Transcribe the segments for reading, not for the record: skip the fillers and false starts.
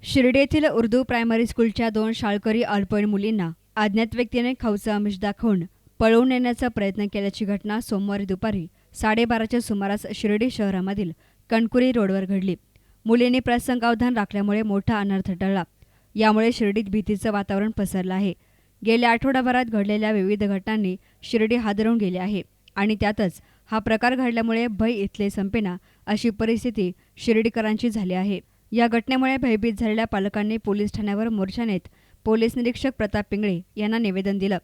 शिर्डी येथील उर्दू प्रायमरी स्कूलच्या 2 शाळकरी अल्पवयीन मुलींना अज्ञात व्यक्तीने खाऊचं आमिष दाखवून पळवून नेण्याचा प्रयत्न केल्याची घटना सोमवारी दुपारी 12:30च्या सुमारास शिर्डी शहरामधील कणकुरी रोडवर घडली. मुलींनी प्रसंगावधान राखल्यामुळे मोठा अनर्थ टळला. यामुळे शिर्डीत भीतीचं वातावरण पसरलं आहे. गेल्या आठवडाभरात घडलेल्या विविध घटनांनी शिर्डी हादरवून गेली आहे आणि त्यातच हा प्रकार घडल्यामुळे भय इथले संपेना अशी परिस्थिती शिर्डीकरांची झाली आहे. या घटनेमुळे भयभीत झालेल्या पालकांनी पोलीस ठाण्यावर मोर्चा नेत पोलीस निरीक्षक प्रताप पिंगळे यांना निवेदन दिलं.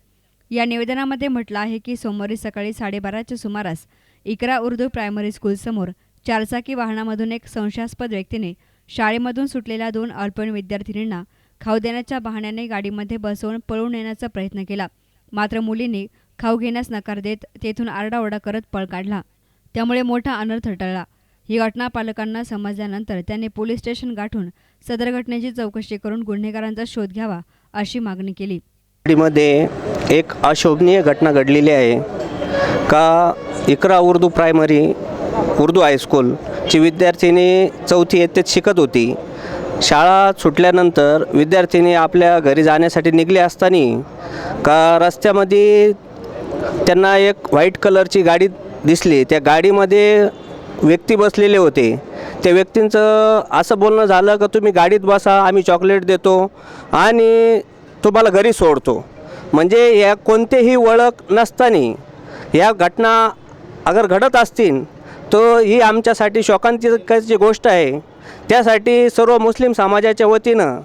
या निवेदनामध्ये म्हटलं आहे की सोमवारी सकाळी 12:30च्या सुमारास इकरा उर्दू प्रायमरी स्कूलसमोर चारचाकी वाहनामधून एक संशयास्पद व्यक्तीने शाळेमधून सुटलेल्या 2 अल्पवयीन विद्यार्थिनींना खाऊ देण्याच्या बहाण्याने गाडीमध्ये बसवून पळवून नेण्याचा प्रयत्न केला. मात्र मुलींनी खाऊ घेण्यास नकार देत तेथून आरडाओरडा करत पळ काढला. त्यामुळे मोठा अनर्थ टळला. ही घटना पालकांना समजल्यानंतर त्यांनी पोलीस स्टेशन गाठून सदर घटनेची चौकशी करून गुन्हेगारांचा शोध घ्यावा अशी मागणी केली. मध्ये एक अशोभनीय घटना घडलेली आहे का इकरा उर्दू प्रायमरी उर्दू हायस्कूलची विद्यार्थिनी 4थी इयत्तेत शिकत होती. शाळा सुटल्यानंतर विद्यार्थिनी आपल्या घरी जाण्यासाठी निघले असताना का रस्त्यामध्ये त्यांना एक व्हाईट कलरची गाडी दिसली. त्या गाडीमध्ये व्यक्ती बसलेले होते. त्या व्यक्तींचं असं बोलणं झालं का तुम्ही गाडीत बसा, आम्ही चॉकलेट देतो आणि तुम्हाला घरी सोडतो. म्हणजे या कोणतेही ओळख नसताना या घटना अगर घडत असतील तर ही आमच्यासाठी शोकांतिकाची गोष्ट आहे. त्यासाठी सर्व मुस्लिम समाजाच्या वतीनं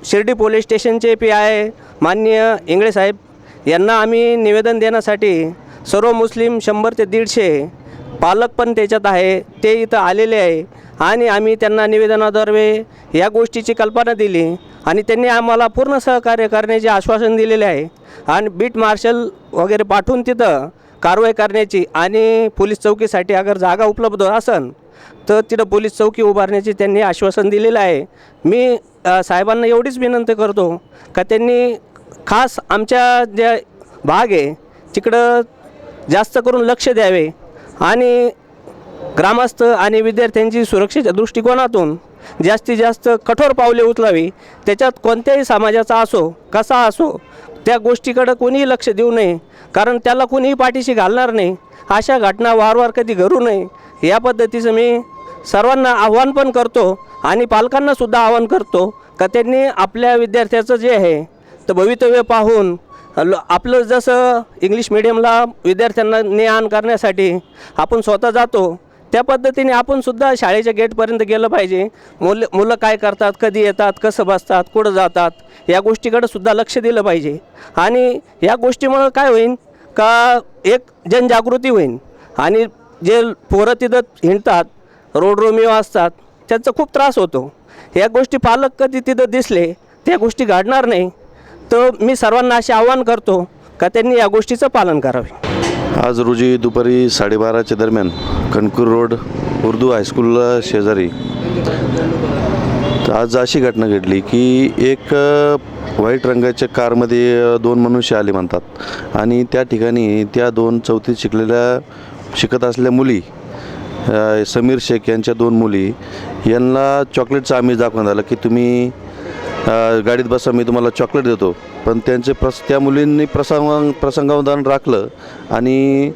शिर्डी पोलीस स्टेशनचे PI माननीय इंगळे साहेब यांना आम्ही निवेदन देण्यासाठी सर्व मुस्लिम 100 ते 150 पालक पण त्याच्यात आहे, ते इथं आलेले आहे आणि आम्ही त्यांना निवेदनाद्वारे या गोष्टीची कल्पना दिली आणि त्यांनी आम्हाला पूर्ण सहकार्य करण्याचे आश्वासन दिलेले आहे आणि बीट मार्शल वगैरे पाठवून तिथं कारवाई करण्याची आणि पोलीस चौकीसाठी अगर जागा उपलब्ध असेल तर तिथं पोलीस चौकी उभारण्याचे त्यांनी आश्वासन दिलेलं आहे. मी साहेबांना एवढीच विनंती करतो का त्यांनी खास आमच्या ज्या भाग आहे तिकडं जास्त करून लक्ष द्यावे आणि ग्रामस्थ आणि विद्यार्थ्यांची सुरक्षेच्या दृष्टिकोनातून जास्तीत जास्त कठोर पावले उचलावी. त्याच्यात कोणत्याही समाजाचा असो कसा असो त्या गोष्टीकडं कोणीही लक्ष देऊ नये, कारण त्याला कोणीही पाठीशी घालणार नाही. अशा घटना वारंवार कधी घडू नये या पद्धतीचं मी सर्वांना आव्हान पण करतो आणि पालकांनासुद्धा आव्हान करतो का त्यांनी आपल्या विद्यार्थ्याचं जे आहे तर भवितव्य पाहून आपलं जसं इंग्लिश मिडियमला विद्यार्थ्यांना ने-आण करण्यासाठी आपण स्वतः जातो त्या पद्धतीने आपण सुद्धा शाळेच्या गेटपर्यंत गेलं पाहिजे. मुलं काय करतात, कधी येतात, कसं बसतात, कुठं जातात या गोष्टीकडे सुद्धा लक्ष दिलं पाहिजे. आणि या गोष्टीमुळं काय होईल का एक जनजागृती होईल आणि जे पोरं तिथं हिंडतात, रोड रोमिओ असतात, त्यांचा खूप त्रास होतो. या गोष्टी पालक कधी तिथं दिसले त्या गोष्टी घडणार नाही. तर मी सर्वांना असे आवाहन करतो का त्यांनी या गोष्टीचं पालन करावे. आज रोजी दुपारी 12:30च्या दरम्यान कणकूर रोड उर्दू हायस्कूल शेजारी आज अशी घटना घडली की एक व्हाईट रंगाच्या कारमध्ये 2 मनुष्य आले म्हणतात आणि त्या ठिकाणी त्या 2 4थीत शिकत असलेल्या मुली समीर शेख यांच्या 2 मुली यांना चॉकलेटचं आमिष दाखवण्यात आलं की तुम्ही गाडीत बसा, मी तुम्हाला चॉकलेट देतो. पण त्या मुलींनी प्रसंगावधान राखलं आणि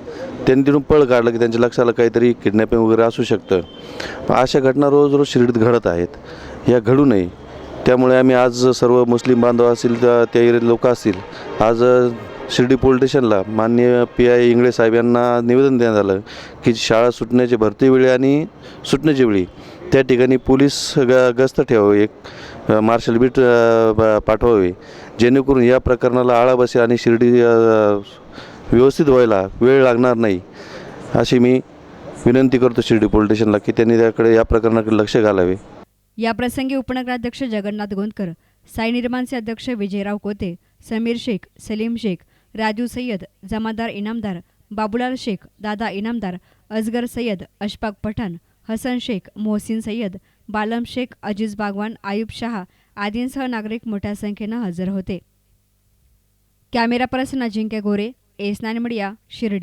त्यांनी तिथून पळ काढलं की त्यांच्या लक्षाला काहीतरी किडनॅपिंग वगैरे असू शकतं. अशा घटना रोज रोज शिर्डीत घडत आहेत, या घडू नये. त्यामुळे आम्ही आज सर्व मुस्लिम बांधव असतील त्या एरियात लोक असतील आज शिर्डी पोलीस स्टेशनला माननीय PI इंगळे साहेब यांना निवेदन देण्यात आलं की शाळा सुटण्याची भरती वेळी आणि सुटण्याची वेळी त्या ठिकाणी पोलीस गस्त ठेवावे, एक मार्शल बीट पाठवावे जेणेकरून या प्रकरणाला आळा बसेल आणि शिर्डी व्यवस्थित व्हायला वेळ लागणार नाही अशी मी विनंती करतो शिर्डी पोलीस स्टेशनला की त्यांनी त्याकडे या प्रकरणाकडे लक्ष घालावे. या प्रसंगी उपनगराध्यक्ष जगन्नाथ गोंदकर, साई निर्माणचे अध्यक्ष विजयराव कोते, समीर शेख, सलीम शेख, राजू सय्यद, जमादार इनामदार, बाबूलाल शेख, दादा इनामदार, अजगर सय्यद, अशफाक पठाण, हसन शेख, मोहसिन सय्यद, बालम शेख, अजीज बागवान, आयुब शहा आदींसह नागरिक मोठ्या संख्येनं हजर होते. कॅमेरा पर्सन अजिंक्य गोरे, एस9 मीडिया, शिर्डी.